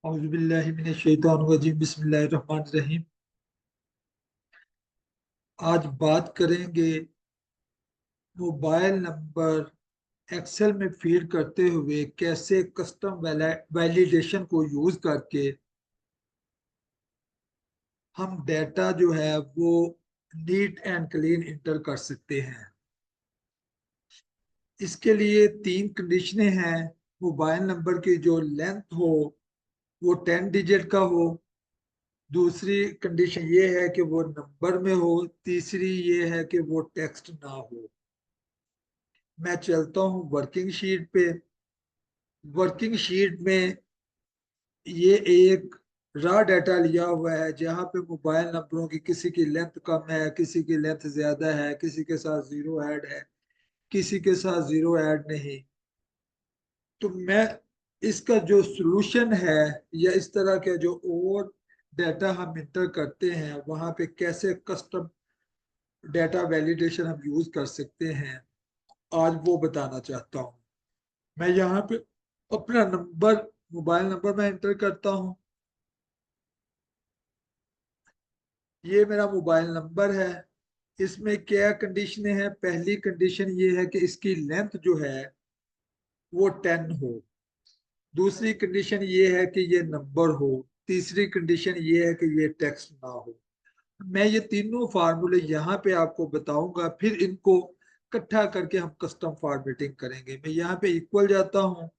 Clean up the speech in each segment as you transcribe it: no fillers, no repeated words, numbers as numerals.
औज़ुबिल्लाहि मिनश्शैतानिर्रजीम बिस्मिल्लाहिर्रहमानिर्रहीम। आज बात करेंगे मोबाइल नंबर एक्सेल में फीड करते हुए कैसे कस्टम वैलिडेशन को यूज करके हम डेटा जो है वो नीट एंड क्लीन इंटर कर सकते हैं। इसके लिए तीन कंडीशनें हैं। मोबाइल नंबर की जो लेंथ हो वो 10 डिजिट का हो। दूसरी कंडीशन ये है कि वो नंबर में हो। तीसरी ये है कि वो टेक्स्ट ना हो। मैं चलता हूँ वर्किंग शीट पे। वर्किंग शीट में ये एक रॉ डाटा लिया हुआ है जहाँ पे मोबाइल नंबरों की किसी की लेंथ कम है, किसी की लेंथ ज्यादा है, किसी के साथ जीरो ऐड है, किसी के साथ जीरो ऐड नहीं। तो मैं इसका जो सॉल्यूशन है या इस तरह के जो और डाटा हम इंटर करते हैं वहां पे कैसे कस्टम डाटा वैलिडेशन हम यूज कर सकते हैं, आज वो बताना चाहता हूँ। मैं यहाँ पे अपना नंबर, मोबाइल नंबर मैं एंटर करता हूँ। ये मेरा मोबाइल नंबर है। इसमें क्या कंडीशनें हैं? पहली कंडीशन ये है कि इसकी लेंथ जो है वो 10 हो। दूसरी कंडीशन ये है कि ये नंबर हो। तीसरी कंडीशन ये है कि ये टेक्स्ट ना हो। मैं ये तीनों फार्मूले यहाँ पे आपको बताऊंगा, फिर इनको इकट्ठा करके हम कस्टम फॉर्मेटिंग करेंगे। मैं यहाँ पे इक्वल जाता हूँ,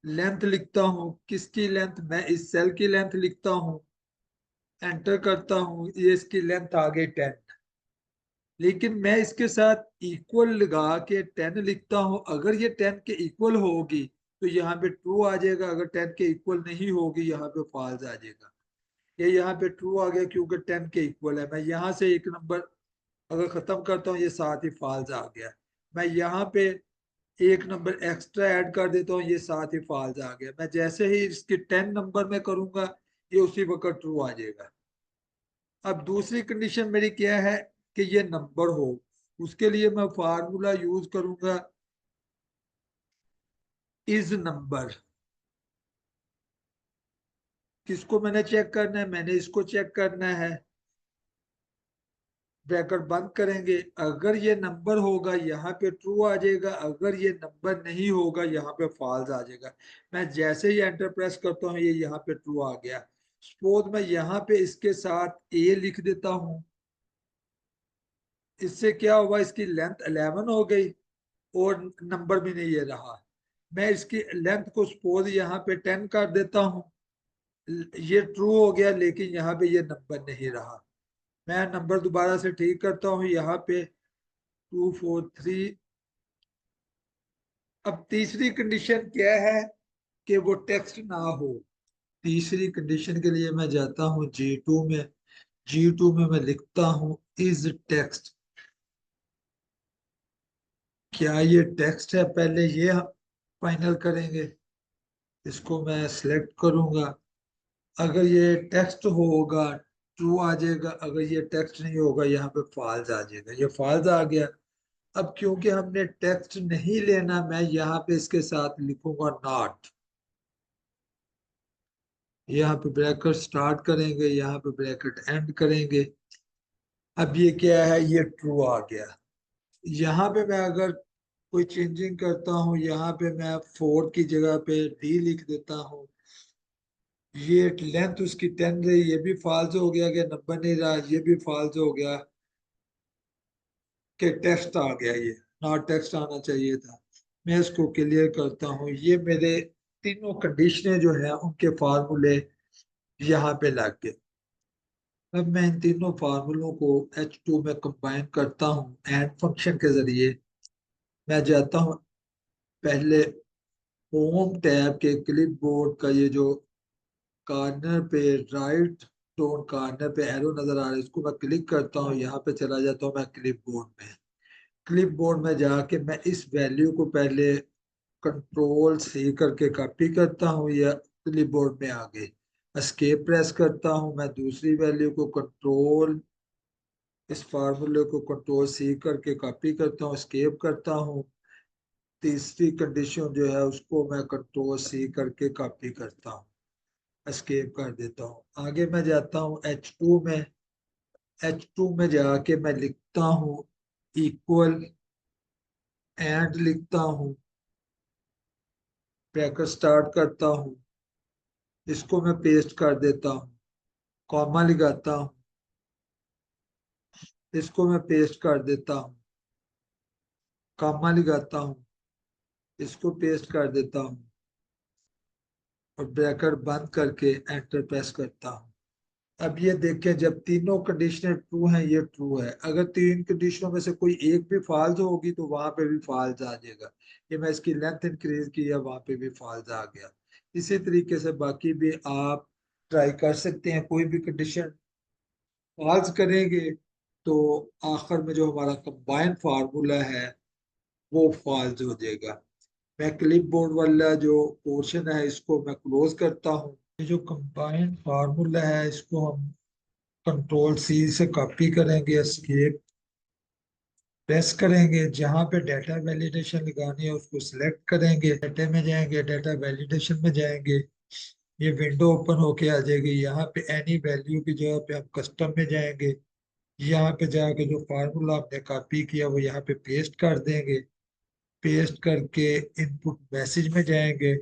लेंथ लिखता हूँ। किसकी लेंथ? मैं इस सेल की लेंथ लिखता हूँ, एंटर करता हूँ। ये इसकी लेंथ आ गई 10। लेकिन मैं इसके साथ इक्वल लगा के 10 लिखता हूँ। अगर ये 10 के इक्वल होगी तो यहाँ पे ट्रू आ जाएगा, अगर 10 के इक्वल नहीं होगी यहाँ पे फॉल्स आ जाएगा। ये यहाँ पे ट्रू आ गया क्योंकि 10 के इक्वल है। मैं यहाँ से एक नंबर अगर खत्म करता हूँ ये साथ ही फॉल्स आ गया। मैं यहाँ पे एक नंबर एक्स्ट्रा ऐड कर देता हूँ, ये साथ ही फॉल्स आ गया। मैं जैसे ही इसके 10 नंबर में करूंगा ये उसी वक्त ट्रू आ जाएगा। अब दूसरी कंडीशन मेरी क्या है कि ये नंबर हो। उसके लिए मैं फार्मूला यूज करूंगा, इज नंबर। किसको मैंने चेक करना है? मैंने इसको चेक करना है। ब्रैकेट बंद करेंगे। अगर ये नंबर होगा यहाँ पे ट्रू आ जाएगा, अगर ये नंबर नहीं होगा यहाँ पे फॉल्स आ जाएगा। मैं जैसे ही एंटर प्रेस करता हूँ ये यहाँ पे ट्रू आ गया। सपोज मैं यहाँ पे इसके साथ ए लिख देता हूँ। इससे क्या हुआ? इसकी लेंथ 11 हो गई और नंबर भी नहीं ये रहा। मैं इसकी लेंथ को सपोज यहाँ पे 10 कर देता हूँ। ये ट्रू हो गया लेकिन यहाँ पे ये नंबर नहीं रहा। मैं नंबर दोबारा से ठीक करता हूँ यहाँ पे 243। अब तीसरी कंडीशन क्या है कि वो टेक्स्ट ना हो। तीसरी कंडीशन के लिए मैं जाता हूँ G2 में। G2 में मैं लिखता हूँ इज टेक्स्ट। क्या ये टेक्स्ट है? पहले ये हम फाइनल करेंगे। इसको मैं सिलेक्ट करूंगा। अगर ये टेक्स्ट होगा ट्रू आ जाएगा, अगर ये टेक्स्ट नहीं होगा यहाँ पे फॉल्स आ जाएगा। ये फॉल्स आ गया। अब क्योंकि हमने टेक्स्ट नहीं लेना, मैं यहाँ पे इसके साथ लिखूंगा नॉट। यहाँ पे ब्रैकेट स्टार्ट करेंगे, यहाँ पे ब्रैकेट एंड करेंगे। अब ये क्या है? ये ट्रू आ गया। यहाँ पे मैं अगर कोई चेंजिंग करता हूँ, यहाँ पे मैं 4 की जगह पे डी लिख देता हूँ। ये लेंथ उसकी 10 रही, ये भी फॉल्स हो गया कि नंबर नहीं रहा। ये भी फॉल्स हो गया कि टेक्स्ट आ गया। ये नॉट टेक्स्ट आना चाहिए था। मैं इसको क्लियर करता हूँ। ये मेरे तीनों कंडीशनें जो है उनके फार्मूले यहाँ पे लग गए। अब मैं इन तीनों फार्मूलों को H2 में कंबाइन करता हूँ एंड फंक्शन के जरिए। मैं जाता हूँ पहले होम टैब के क्लिप बोर्ड का ये जो कॉर्नर पे राइट टोन कॉर्नर पे एरो नजर आ रहा है, इसको मैं क्लिक करता हूँ। यहाँ पे चला जाता हूँ मैं क्लिप बोर्ड में। क्लिप बोर्ड में जाके मैं इस वैल्यू को पहले कंट्रोल सी करके कॉपी करता हूँ या क्लिप बोर्ड में आ गई। एस्केप प्रेस करता हूँ। मैं दूसरी वैल्यू को कंट्रोल, इस फार्मूले को कंट्रोल सी करके कॉपी करता हूँ, एस्केप करता हूँ। तीसरी कंडीशन जो है उसको मैं कंट्रोल सी करके कॉपी करता हूँ। एस्केप कर देता हूँ। आगे मैं जाता हूँ H2 में। H2 में जाके मैं लिखता हूँ इक्वल, एंड लिखता हूँ, ब्रैकेट स्टार्ट करता हूँ, इसको मैं पेस्ट कर देता हूँ, कॉमा लगाता हूँ, इसको मैं पेस्ट कर देता हूँ, कॉमा लगाता हूँ, इसको पेस्ट कर देता हूँ, और ब्रैकेट बंद करके एंटर प्रेस करता हूँ। अब ये देखें, जब तीनों कंडीशनें ट्रू हैं, ये ट्रू है। अगर तीन कंडीशनों में से कोई एक भी फॉल्स होगी तो वहां पे भी फॉल्स आ जाएगा। ये मैं इसकी लेंथ इंक्रीज किया, वहां पे भी फॉल्स आ गया। इसी तरीके से बाकी भी आप ट्राई कर सकते हैं। कोई भी कंडीशन फॉल्स करेंगे तो आखिर में जो हमारा कंबाइंड फार्मूला है वो फॉल्स हो जाएगा। मैं क्लिप बोर्ड वाला जो पोर्शन है इसको मैं क्लोज करता हूँ। ये जो कंबाइंड फार्मूला है इसको हम कंट्रोल सी से कॉपी करेंगे, एस्केप प्रेस करेंगे, जहां पे डाटा वैलिडेशन लगानी है उसको सिलेक्ट करेंगे, डाटा में जाएंगे, डाटा वैलिडेशन में जाएंगे, ये विंडो ओपन होके आ जाएगी। यहाँ पे एनी वैल्यू की जगह पे हम कस्टम में जाएंगे, यहाँ पे जाके जो फार्मूला आपने कॉपी किया वो यहाँ पे पेस्ट कर देंगे। पेस्ट करके इनपुट मैसेज में जाएंगे,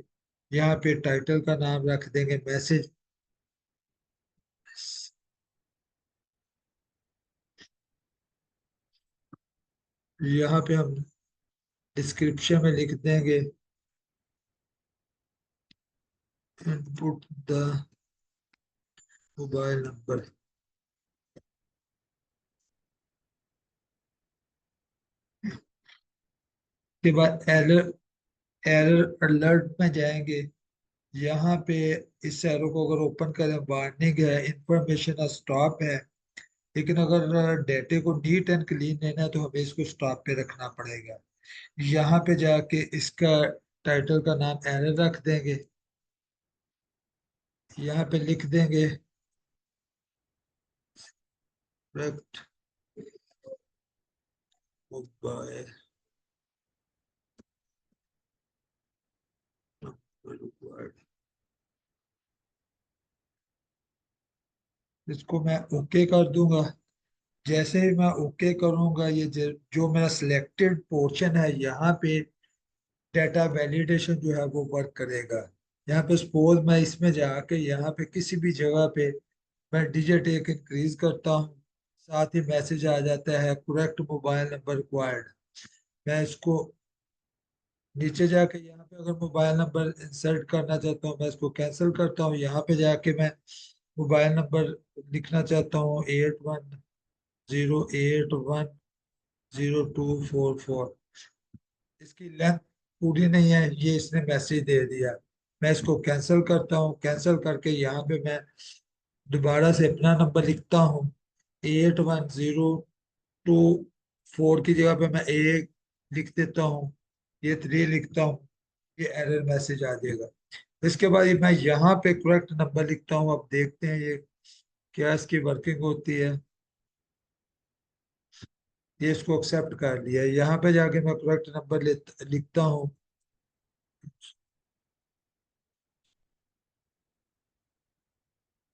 यहाँ पे टाइटल का नाम रख देंगे मैसेज। यहाँ पे हम डिस्क्रिप्शन में लिख देंगे इनपुट द मोबाइल नंबर। के बाद एरर, एरर अलर्ट में जाएंगे, यहाँ पे इस एरो को अगर ओपन करें, वार्निंग है, इंफॉर्मेशन स्टॉप है। लेकिन अगर डेटे को नीट एंड क्लीन लेना है तो हमें इसको स्टॉप पे रखना पड़ेगा। यहाँ पे जाके इसका टाइटल का नाम एरर रख देंगे, यहाँ पे लिख देंगे करेक्ट मोबाइल नंबर। इसको मैं ओके कर दूंगा। जैसे ही मैं ओके करूंगा, ये जो मेरा सिलेक्टेड पोर्शन है यहाँ पे डाटा वैलिडेशन जो है वो वर्क करेगा। यहाँ पे सपोज मैं इसमें जाके यहाँ पे किसी भी जगह पे मैं डिजिट एक इंक्रीज करता हूँ, साथ ही मैसेज आ जाता है करेक्ट मोबाइल नंबर रिक्वायर्ड। मैं इसको नीचे जाके यहाँ पे अगर मोबाइल नंबर इंसर्ट करना चाहता हूँ, मैं इसको कैंसिल करता हूँ। यहाँ पे जाके मैं मोबाइल नंबर लिखना चाहता हूँ 8108102444। इसकी लेंथ पूरी नहीं है, ये इसने मैसेज दे दिया। मैं इसको कैंसिल करता हूँ। कैंसिल करके यहाँ पे मैं दोबारा से अपना नंबर लिखता हूँ 8102 4 की जगह पे मैं एक लिख देता हूँ, ये 3 लिखता हूँ, ये एरर मैसेज आ जाएगा। इसके बाद ये मैं यहाँ पे करेक्ट नंबर लिखता हूँ। अब देखते हैं ये क्या इसकी वर्किंग होती है। ये इसको एक्सेप्ट कर लिया। यहाँ पे जाके मैं करेक्ट नंबर लिखता हूँ,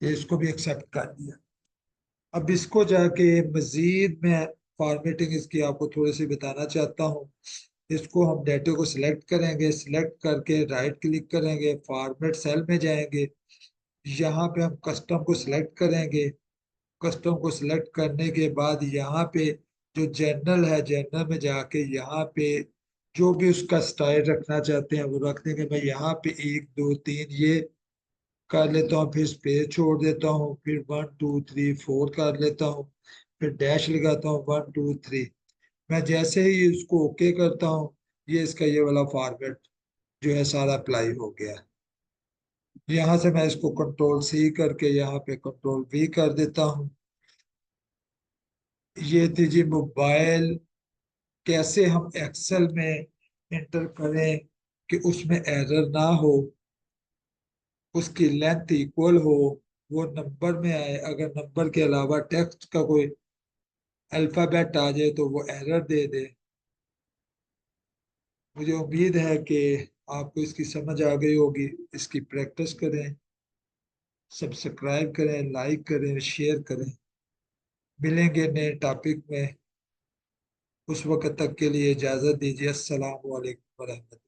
ये इसको भी एक्सेप्ट कर लिया। अब इसको जाके मजीद मैं फॉर्मेटिंग इसकी आपको थोड़ी सी बताना चाहता हूँ। इसको हम डेटे को सिलेक्ट करेंगे, सिलेक्ट करके राइट क्लिक करेंगे, फॉर्मेट सेल में जाएंगे, यहाँ पे हम कस्टम को सिलेक्ट करेंगे। कस्टम को सिलेक्ट करने के बाद यहाँ पे जो जनरल है, जनरल में जाके यहाँ पे जो भी उसका स्टाइल रखना चाहते हैं वो रख देंगे। मैं यहाँ पे 1 2 3 ये कर लेता हूँ, फिर स्पेस छोड़ देता हूँ, फिर 1 2 3 4 कर लेता हूँ, फिर डैश लगाता हूँ 1 2 3। मैं जैसे ही इसको ओके करता हूँ, ये इसका ये वाला फॉर्मेट जो है सारा अप्लाई हो गया। यहाँ से मैं इसको कंट्रोल सी करके यहाँ पे कंट्रोल वी कर देता हूँ। ये थी जी मोबाइल, कैसे हम एक्सेल में इंटर करें कि उसमें एरर ना हो, उसकी लेंथ इक्वल हो, वो नंबर में आए। अगर नंबर के अलावा टेक्स्ट का कोई अल्फाबेट आ जाए तो वो एरर दे दे। मुझे उम्मीद है कि आपको इसकी समझ आ गई होगी। इसकी प्रैक्टिस करें। सब्सक्राइब करें, लाइक करें, शेयर करें। मिलेंगे नए टॉपिक में। उस वक्त तक के लिए इजाजत दीजिए। अस्सलाम वालेकुम।